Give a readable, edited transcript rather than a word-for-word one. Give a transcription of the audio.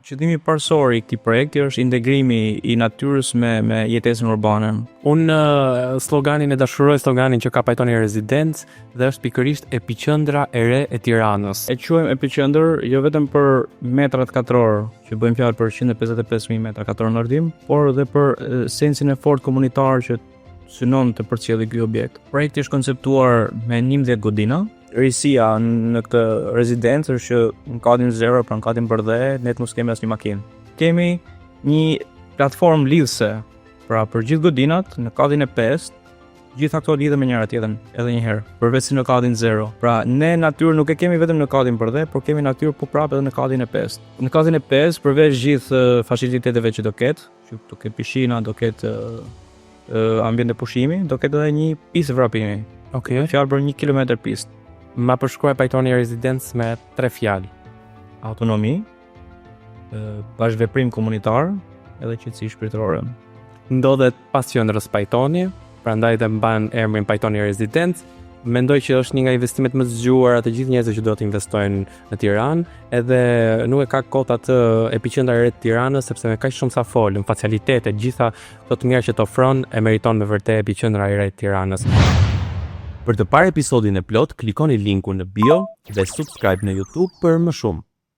Qëllimi parsor i këtij projekti është integrimi i natyrës me jetesën urbane. Unë sloganin e dashuroj sloganin që ka Pajtoni Residence dhe është pikërisht epiqendra e re e Tiranës. E quajmë epiqendër jo vetëm për metrat katror, që bëjmë fjalë për 155.000 metra katror në Ardim, por edhe për sensin e fortë komunitar që synon të përcjellë ky objekt. Projekti është konceptuar me 11 godina. Risia në këtë rezidencë është që në katin 0, pra në katin bardhe, ne mos kemi asnjë makinë. Kemi një platformë lidhëse, pra për gjithë godinat në katin e 5, gjitha këto lidhen me njëra tjetrën edhe një herë, përveç se në katin 0. Pra ne natyrë nuk e kemi vetëm në katin bardhe, por kemi natyrë po prapë edhe në katin e 5. Në katin e 5, përveç gjithë faciliteteve që do ketë, që do ketë pishina, do ketë ambient e pushimi, do ketë edhe një pistë vrapimi. Okej. Fjalë për 1 kilometër pistë. Ma përshkruaj Pajtoni Residence me 3 fjalë. Autonomi, bashkëveprim komunitar, edhe qetësi shpirtërore. Ndodhet pas qendrës Pajtoni, prandaj dhe mban emrin Pajtoni Residence. Mendoj që është një nga investimet më të zgjuara të gjithë njerëzve që do të investojnë në Tiranë, edhe nuk e ka kot atë epiqendra e re të Tiranës, sepse me kaq shumë sa folën, facialitete, gjitha ato të mira që të ofron, e meriton me vërtet epiqendra e re të Tiranës. Për të parë episodin e plot, klikoni linkun në bio dhe subscribe në YouTube për më shumë.